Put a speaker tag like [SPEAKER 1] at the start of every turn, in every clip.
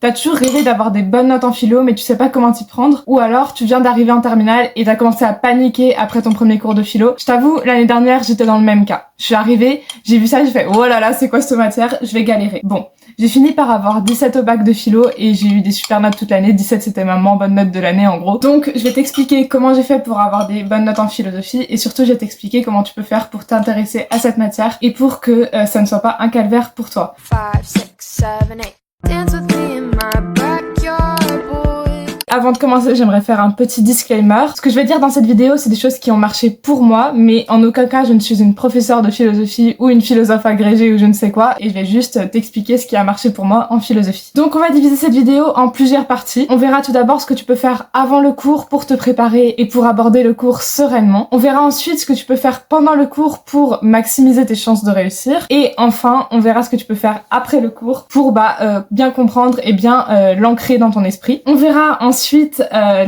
[SPEAKER 1] T'as toujours rêvé d'avoir des bonnes notes en philo mais tu sais pas comment t'y prendre, ou alors tu viens d'arriver en terminale et t'as commencé à paniquer après ton premier cours de philo. Je t'avoue, l'année dernière j'étais dans le même cas. Je suis arrivée, j'ai vu ça, j'ai fait oh là là c'est quoi cette matière, je vais galérer. Bon, j'ai fini par avoir 17 au bac de philo et j'ai eu des super notes toute l'année. 17 c'était ma moins bonne note de l'année en gros. Donc je vais t'expliquer comment j'ai fait pour avoir des bonnes notes en philosophie et surtout je vais t'expliquer comment tu peux faire pour t'intéresser à cette matière et pour que ça ne soit pas un calvaire pour toi.
[SPEAKER 2] 5, 6, 7, 8. Dance with me in my backyard, boy.
[SPEAKER 1] Avant de commencer, j'aimerais faire un petit disclaimer. Ce que je vais dire dans cette vidéo, c'est des choses qui ont marché pour moi, mais en aucun cas je ne suis une professeure de philosophie ou une philosophe agrégée ou je ne sais quoi, et je vais juste t'expliquer ce qui a marché pour moi en philosophie. Donc on va diviser cette vidéo en plusieurs parties. On verra tout d'abord ce que tu peux faire avant le cours pour te préparer et pour aborder le cours sereinement. On verra ensuite ce que tu peux faire pendant le cours pour maximiser tes chances de réussir. Et enfin, on verra ce que tu peux faire après le cours pour bien comprendre et bien l'ancrer dans ton esprit. On verra ensuite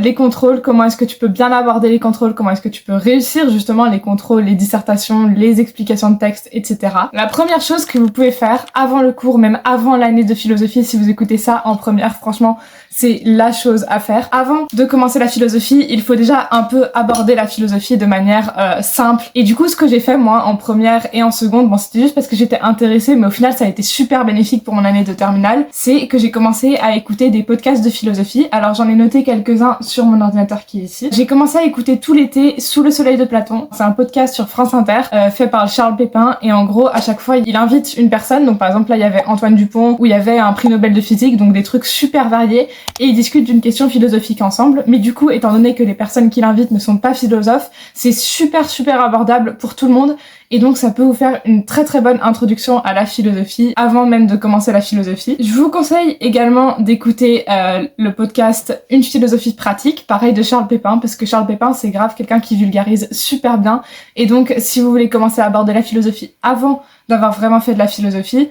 [SPEAKER 1] les contrôles, comment est-ce que tu peux bien aborder les contrôles, comment est-ce que tu peux réussir justement les contrôles, les dissertations, les explications de texte, etc. La première chose que vous pouvez faire avant le cours, même avant l'année de philosophie, si vous écoutez ça en première, franchement, c'est la chose à faire. Avant de commencer la philosophie, il faut déjà un peu aborder la philosophie de manière simple. Et du coup, ce que j'ai fait moi en première et en seconde, bon c'était juste parce que j'étais intéressée, mais au final ça a été super bénéfique pour mon année de terminale, c'est que j'ai commencé à écouter des podcasts de philosophie. Alors j'en ai noté quelques-uns sur mon ordinateur qui est ici. J'ai commencé à écouter tout l'été Sous le soleil de Platon. C'est un podcast sur France Inter fait par Charles Pépin et en gros à chaque fois il invite une personne. Donc par exemple là il y avait Antoine Dupont où il y avait un prix Nobel de physique, donc des trucs super variés et ils discutent d'une question philosophique ensemble. Mais du coup étant donné que les personnes qu'il invite ne sont pas philosophes, c'est super abordable pour tout le monde. Et donc ça peut vous faire une très bonne introduction à la philosophie avant même de commencer la philosophie. Je vous conseille également d'écouter le podcast Une philosophie pratique, pareil de Charles Pépin, parce que Charles Pépin c'est grave quelqu'un qui vulgarise super bien. Et donc si vous voulez commencer à aborder la philosophie avant d'avoir vraiment fait de la philosophie,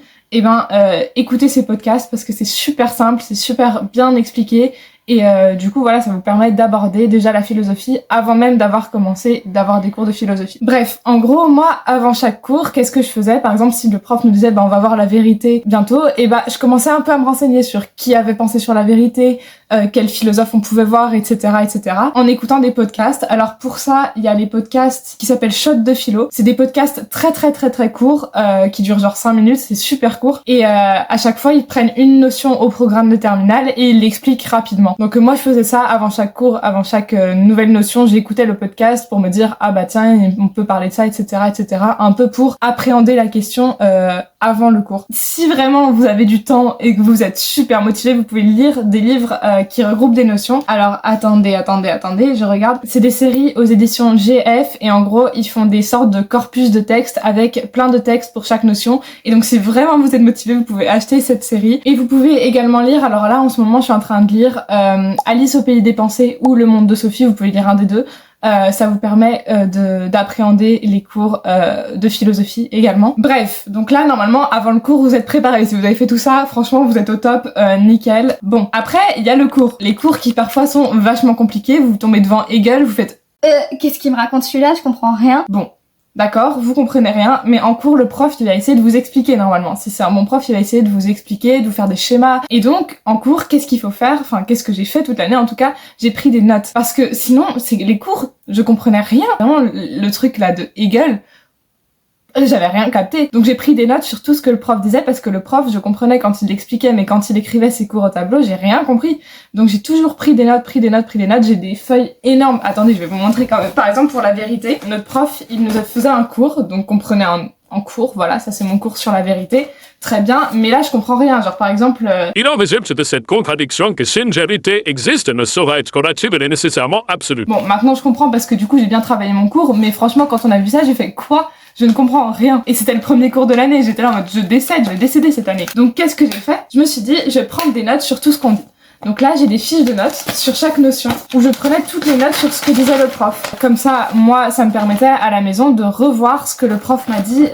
[SPEAKER 1] écoutez ces podcasts parce que c'est super simple, c'est super bien expliqué. Et du coup voilà, ça vous permet d'aborder déjà la philosophie avant même d'avoir commencé d'avoir des cours de philosophie. Bref, en gros moi avant chaque cours, qu'est-ce que je faisais? Par exemple si le prof nous disait on va voir la vérité bientôt, et je commençais un peu à me renseigner sur qui avait pensé sur la vérité, quel philosophe on pouvait voir, etc., en écoutant des podcasts. Alors pour ça, il y a les podcasts qui s'appellent Shot de philo. C'est des podcasts très courts, qui durent genre 5 minutes, c'est super court. Et à chaque fois, ils prennent une notion au programme de terminale et ils l'expliquent rapidement. Donc moi, je faisais ça avant chaque cours, avant chaque nouvelle notion, j'écoutais le podcast pour me dire ah bah tiens, on peut parler de ça, etc., un peu pour appréhender la question avant le cours. Si vraiment vous avez du temps et que vous êtes super motivé, vous pouvez lire des livres qui regroupent des notions. Alors attendez, je regarde. C'est des séries aux éditions GF et en gros ils font des sortes de corpus de textes avec plein de textes pour chaque notion. Et donc si vraiment vous êtes motivé, vous pouvez acheter cette série. Et vous pouvez également lire, alors là en ce moment je suis en train de lire Alice au pays des pensées ou Le monde de Sophie, vous pouvez lire un des deux. Ça vous permet d'appréhender les cours de philosophie également. Bref, donc là normalement avant le cours vous êtes préparés. Si vous avez fait tout ça, franchement vous êtes au top, nickel. Bon, après il y a le cours. Les cours qui parfois sont vachement compliqués. Vous tombez devant Hegel, vous faites
[SPEAKER 3] qu'est-ce qu'il me raconte celui-là, je comprends rien.
[SPEAKER 1] Bon. D'accord, vous comprenez rien, mais en cours, le prof, il va essayer de vous expliquer normalement. Si c'est un bon prof, il va essayer de vous expliquer, de vous faire des schémas. Et donc, en cours, qu'est-ce qu'il faut faire? Enfin, qu'est-ce que j'ai fait toute l'année? En tout cas, j'ai pris des notes. Parce que sinon, c'est les cours, je comprenais rien. Vraiment, le truc là de Hegel, j'avais rien capté. Donc j'ai pris des notes sur tout ce que le prof disait parce que le prof, je comprenais quand il l'expliquait, mais quand il écrivait ses cours au tableau, j'ai rien compris. Donc j'ai toujours pris des notes. J'ai des feuilles énormes. Attendez, je vais vous montrer quand même. Par exemple, pour la vérité, notre prof, il nous faisait un cours, donc on prenait en cours, voilà, ça c'est mon cours sur la vérité. Très bien, mais là je comprends rien. Genre par exemple...
[SPEAKER 4] Il en résulte de cette contradiction que si une vérité existe, elle ne saurait être relative, elle est nécessairement absolue.
[SPEAKER 1] Bon, maintenant je comprends parce que du coup j'ai bien travaillé mon cours, mais franchement quand on a vu ça, j'ai fait quoi? Je ne comprends rien. Et c'était le premier cours de l'année, j'étais là en mode je vais décéder cette année. Donc qu'est-ce que j'ai fait? Je me suis dit, je vais prendre des notes sur tout ce qu'on dit. Donc là, j'ai des fiches de notes sur chaque notion où je prenais toutes les notes sur ce que disait le prof. Comme ça, moi, ça me permettait à la maison de revoir ce que le prof m'a dit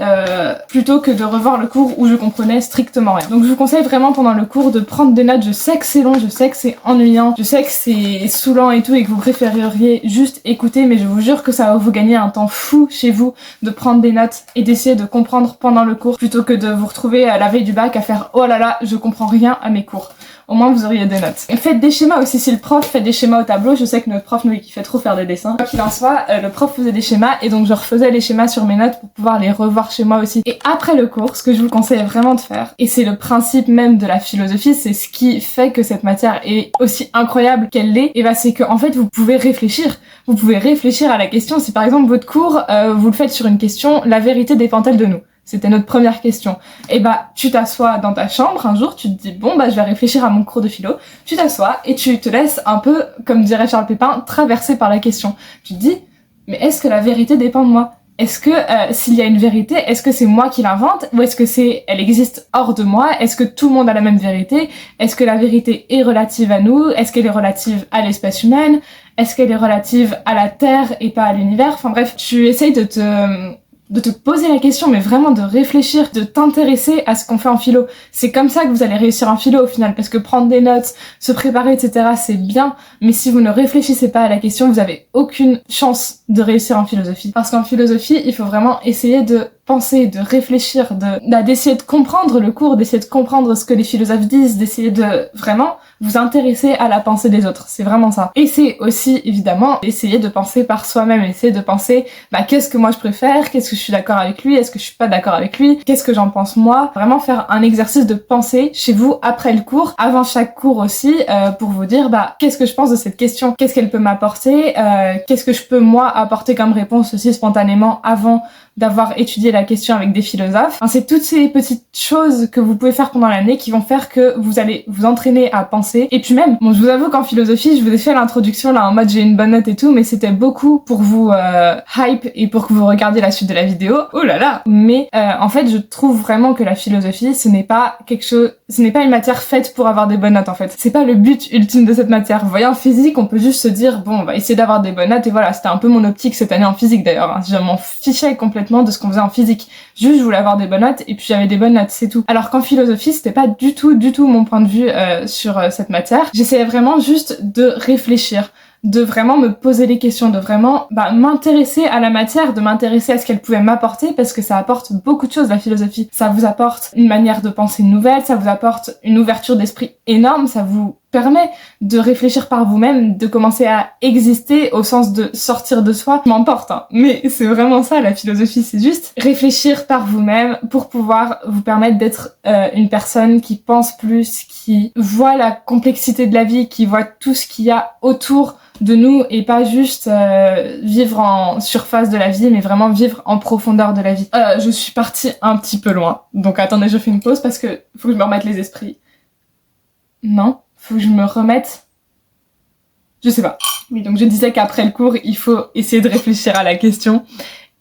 [SPEAKER 1] plutôt que de revoir le cours où je comprenais strictement rien. Donc je vous conseille vraiment pendant le cours de prendre des notes. Je sais que c'est long, je sais que c'est ennuyant, je sais que c'est saoulant et tout et que vous préféreriez juste écouter, mais je vous jure que ça va vous gagner un temps fou chez vous de prendre des notes et d'essayer de comprendre pendant le cours plutôt que de vous retrouver à la veille du bac à faire oh là là, je comprends rien à mes cours. Au moins vous auriez des notes. Et faites des schémas aussi, si le prof fait des schémas au tableau, je sais que notre prof nous il kiffait trop faire des dessins. Quoi qu'il en soit, le prof faisait des schémas et donc je refaisais les schémas sur mes notes pour pouvoir les revoir chez moi aussi. Et après le cours, ce que je vous conseille vraiment de faire, et c'est le principe même de la philosophie, c'est ce qui fait que cette matière est aussi incroyable qu'elle l'est, et bah c'est que en fait vous pouvez réfléchir. Vous pouvez réfléchir à la question. Si par exemple votre cours, vous le faites sur une question, la vérité dépend-elle de nous? C'était notre première question. Et bah, tu t'assois dans ta chambre un jour, tu te dis, bon, bah, je vais réfléchir à mon cours de philo. Tu t'assois et tu te laisses un peu, comme dirait Charles Pépin, traverser par la question. Tu te dis, mais est-ce que la vérité dépend de moi? Est-ce que, s'il y a une vérité, est-ce que c'est moi qui l'invente? Ou est-ce que elle existe hors de moi? Est-ce que tout le monde a la même vérité? Est-ce que la vérité est relative à nous? Est-ce qu'elle est relative à l'espèce humaine? Est-ce qu'elle est relative à la Terre et pas à l'univers? Enfin bref, tu essayes de te poser la question, mais vraiment de réfléchir, de t'intéresser à ce qu'on fait en philo. C'est comme ça que vous allez réussir en philo au final, parce que prendre des notes, se préparer, etc., c'est bien, mais si vous ne réfléchissez pas à la question, vous avez aucune chance de réussir en philosophie. Parce qu'en philosophie, il faut vraiment essayer de penser, de réfléchir, d'essayer de comprendre le cours, d'essayer de comprendre ce que les philosophes disent, d'essayer de vraiment vous intéresser à la pensée des autres. C'est vraiment ça. Et c'est aussi, évidemment, essayer de penser par soi-même, essayer de penser, bah, qu'est-ce que moi je préfère, qu'est-ce que je suis d'accord avec lui, est-ce que je suis pas d'accord avec lui, qu'est-ce que j'en pense moi. Vraiment faire un exercice de pensée chez vous après le cours, avant chaque cours aussi, pour vous dire, bah, qu'est-ce que je pense de cette question, qu'est-ce qu'elle peut m'apporter, qu'est-ce que je peux moi apporter comme réponse aussi spontanément avant d'avoir étudié la question avec des philosophes. Enfin, c'est toutes ces petites choses que vous pouvez faire pendant l'année qui vont faire que vous allez vous entraîner à penser. Et puis même, bon, je vous avoue qu'en philosophie, je vous ai fait l'introduction là en mode j'ai une bonne note et tout, mais c'était beaucoup pour vous hype et pour que vous regardiez la suite de la vidéo. Oh là là. Mais en fait, je trouve vraiment que la philosophie, ce n'est pas une matière faite pour avoir des bonnes notes en fait. C'est pas le but ultime de cette matière. Vous voyez, en physique, on peut juste se dire bon, on va essayer d'avoir des bonnes notes et voilà, c'était un peu mon optique cette année en physique d'ailleurs. Hein. Je m'en fichais complètement de ce qu'on faisait en physique. Juste, je voulais avoir des bonnes notes et puis j'avais des bonnes notes, c'est tout. Alors qu'en philosophie, c'était pas du tout mon point de vue sur cette matière. J'essayais vraiment juste de réfléchir, de vraiment me poser les questions, de vraiment m'intéresser à la matière, de m'intéresser à ce qu'elle pouvait m'apporter parce que ça apporte beaucoup de choses la philosophie. Ça vous apporte une manière de penser nouvelle, ça vous apporte une ouverture d'esprit énorme, ça vous permet de réfléchir par vous-même, de commencer à exister au sens de sortir de soi. Je m'emporte, hein. Mais c'est vraiment ça la philosophie, c'est juste réfléchir par vous-même pour pouvoir vous permettre d'être une personne qui pense plus, qui voit la complexité de la vie, qui voit tout ce qu'il y a autour de nous et pas juste vivre en surface de la vie, mais vraiment vivre en profondeur de la vie. Je suis partie un petit peu loin, donc attendez, je fais une pause parce que faut que je me remette les esprits. Non, faut que je me remette. Je sais pas. Oui, donc je disais qu'après le cours, il faut essayer de réfléchir à la question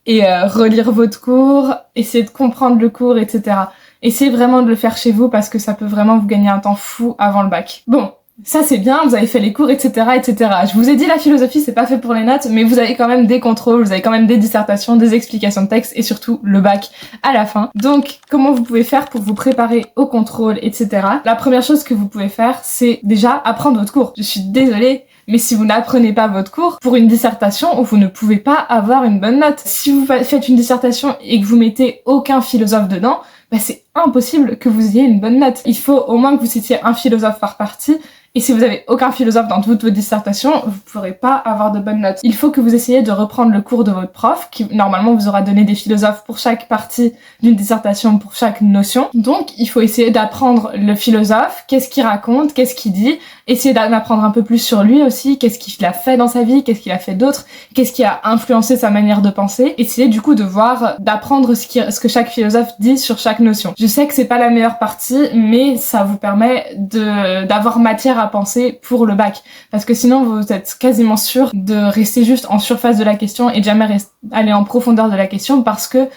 [SPEAKER 1] et relire votre cours, essayer de comprendre le cours, etc. Essayez vraiment de le faire chez vous parce que ça peut vraiment vous gagner un temps fou avant le bac. Bon. Ça c'est bien, vous avez fait les cours, etc., etc. Je vous ai dit la philosophie c'est pas fait pour les notes, mais vous avez quand même des contrôles, vous avez quand même des dissertations, des explications de texte et surtout le bac à la fin. Donc comment vous pouvez faire pour vous préparer au contrôle, etc. La première chose que vous pouvez faire c'est déjà apprendre votre cours. Je suis désolée, mais si vous n'apprenez pas votre cours, pour une dissertation, vous ne pouvez pas avoir une bonne note. Si vous faites une dissertation et que vous mettez aucun philosophe dedans, c'est impossible que vous ayez une bonne note. Il faut au moins que vous citiez un philosophe par partie. Et si vous avez aucun philosophe dans toute votre dissertation, vous pourrez pas avoir de bonnes notes. Il faut que vous essayiez de reprendre le cours de votre prof, qui normalement vous aura donné des philosophes pour chaque partie d'une dissertation, pour chaque notion. Donc, il faut essayer d'apprendre le philosophe, qu'est-ce qu'il raconte, qu'est-ce qu'il dit, essayer d'en apprendre un peu plus sur lui aussi, qu'est-ce qu'il a fait dans sa vie, qu'est-ce qu'il a fait d'autre, qu'est-ce qui a influencé sa manière de penser. Essayez du coup de voir, d'apprendre ce que chaque philosophe dit sur chaque notion. Je sais que c'est pas la meilleure partie, mais ça vous permet d'avoir matière à penser pour le bac. Parce que sinon, vous êtes quasiment sûr de rester juste en surface de la question et de jamais aller en profondeur de la question parce que,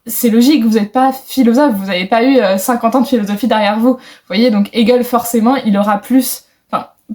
[SPEAKER 1] c'est logique, vous n'êtes pas philosophe, vous n'avez pas eu 50 ans de philosophie derrière vous. Vous voyez, donc Hegel, forcément, il aura plus...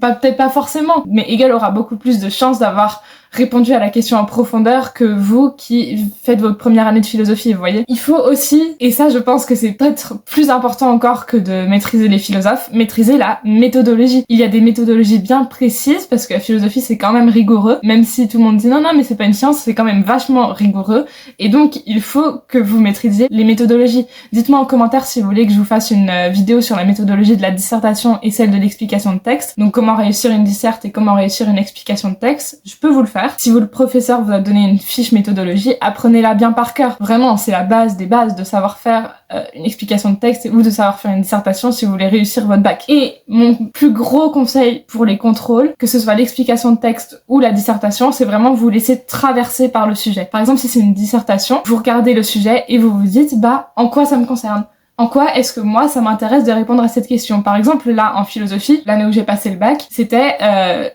[SPEAKER 1] peut-être pas forcément, mais Hegel aura beaucoup plus de chances d'avoir répondu à la question en profondeur que vous qui faites votre première année de philosophie, vous voyez. Il faut aussi, et ça je pense que c'est peut-être plus important encore que de maîtriser les philosophes, maîtriser la méthodologie. Il y a des méthodologies bien précises parce que la philosophie c'est quand même rigoureux, même si tout le monde dit non mais c'est pas une science, c'est quand même vachement rigoureux, et donc il faut que vous maîtrisiez les méthodologies. Dites-moi en commentaire si vous voulez que je vous fasse une vidéo sur la méthodologie de la dissertation et celle de l'explication de texte, donc comment réussir une disserte et comment réussir une explication de texte. Je peux vous le faire. Si le professeur vous a donné une fiche méthodologie, apprenez-la bien par cœur. Vraiment, c'est la base des bases de savoir faire une explication de texte ou de savoir faire une dissertation si vous voulez réussir votre bac. Et mon plus gros conseil pour les contrôles, que ce soit l'explication de texte ou la dissertation, c'est vraiment vous laisser traverser par le sujet. Par exemple, si c'est une dissertation, vous regardez le sujet et vous vous dites, en quoi ça me concerne ? En quoi est-ce que moi, ça m'intéresse de répondre à cette question? Par exemple, là, en philosophie, l'année où j'ai passé le bac, c'était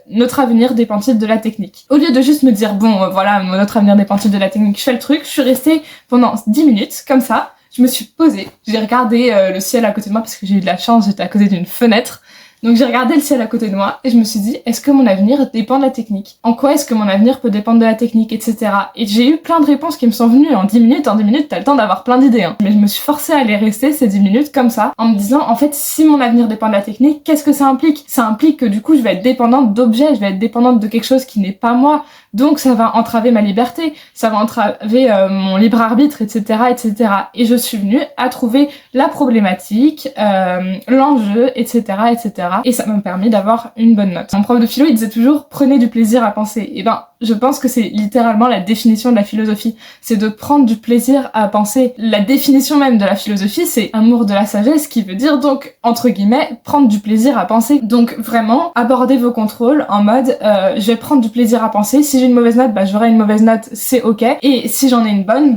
[SPEAKER 1] notre avenir dépend-il de la technique. Au lieu de juste me dire, voilà, notre avenir dépend-il de la technique, je fais le truc, je suis restée pendant 10 minutes, comme ça, je me suis posée, j'ai regardé le ciel à côté de moi, parce que j'ai eu de la chance, j'étais à côté d'une fenêtre. Donc j'ai regardé le ciel à côté de moi et je me suis dit, est-ce que mon avenir dépend de la technique? En quoi est-ce que mon avenir peut dépendre de la technique, etc. Et j'ai eu plein de réponses qui me sont venues en 10 minutes. En 10 minutes, t'as le temps d'avoir plein d'idées. Mais je me suis forcée à aller rester ces 10 minutes comme ça, en me disant, en fait, si mon avenir dépend de la technique, qu'est-ce que ça implique? Ça implique que du coup, je vais être dépendante d'objets, je vais être dépendante de quelque chose qui n'est pas moi. Donc ça va entraver ma liberté, ça va entraver mon libre arbitre, etc., etc. Et je suis venue à trouver la problématique, l'enjeu, etc., etc. Et ça m'a permis d'avoir une bonne note. Mon prof de philo, il disait toujours « prenez du plaisir à penser ». Et je pense que c'est littéralement la définition de la philosophie. C'est de prendre du plaisir à penser. La définition même de la philosophie, c'est amour de la sagesse, qui veut dire donc, entre guillemets, prendre du plaisir à penser. Donc vraiment, abordez vos contrôles en mode je vais prendre du plaisir à penser. Si j'ai une mauvaise note, j'aurai une mauvaise note, c'est ok. Et si j'en ai une bonne,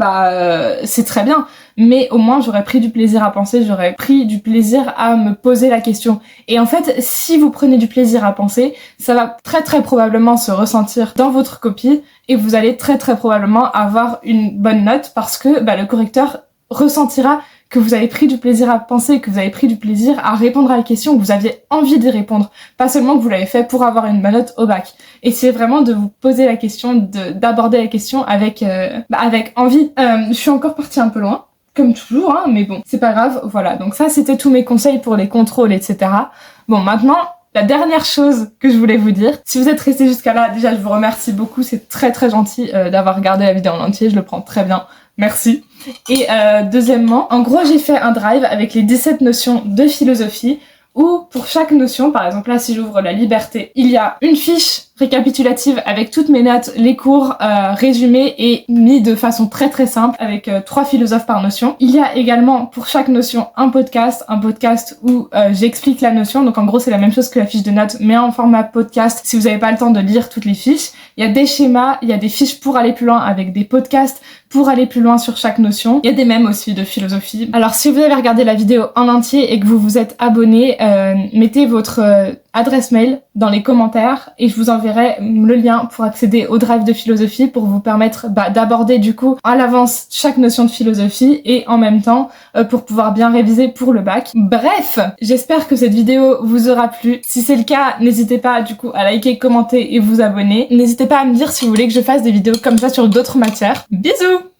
[SPEAKER 1] c'est très bien. Mais au moins j'aurais pris du plaisir à penser, j'aurais pris du plaisir à me poser la question. Et en fait, si vous prenez du plaisir à penser, ça va très très probablement se ressentir dans votre copie et vous allez très très probablement avoir une bonne note parce que le correcteur ressentira que vous avez pris du plaisir à penser, que vous avez pris du plaisir à répondre à la question, que vous aviez envie d'y répondre. Pas seulement que vous l'avez fait pour avoir une bonne note au bac. Et c'est vraiment de vous poser la question, d'aborder la question avec envie. Je suis encore partie un peu loin, comme toujours, mais bon, c'est pas grave, voilà. Donc ça, c'était tous mes conseils pour les contrôles, etc. Bon, maintenant, la dernière chose que je voulais vous dire, si vous êtes restés jusqu'à là, déjà, je vous remercie beaucoup, c'est très très gentil d'avoir regardé la vidéo en entier, je le prends très bien. Merci. Et deuxièmement, en gros, j'ai fait un drive avec les 17 notions de philosophie où pour chaque notion, par exemple là, si j'ouvre la liberté, il y a une fiche récapitulative avec toutes mes notes, les cours résumés et mis de façon très très simple avec 3 philosophes par notion. Il y a également pour chaque notion un podcast où j'explique la notion. Donc en gros, c'est la même chose que la fiche de notes mais en format podcast si vous n'avez pas le temps de lire toutes les fiches. Il y a des schémas, il y a des fiches pour aller plus loin avec des podcasts pour aller plus loin sur chaque notion. Il y a des mèmes aussi de philosophie. Alors si vous avez regardé la vidéo en entier et que vous vous êtes abonné, mettez votre adresse mail dans les commentaires et je vous enverrai le lien pour accéder au drive de philosophie pour vous permettre d'aborder du coup à l'avance chaque notion de philosophie et en même temps pour pouvoir bien réviser pour le bac. Bref, j'espère que cette vidéo vous aura plu. Si c'est le cas, n'hésitez pas du coup à liker, commenter et vous abonner. N'hésitez pas à me dire si vous voulez que je fasse des vidéos comme ça sur d'autres matières. Bisous!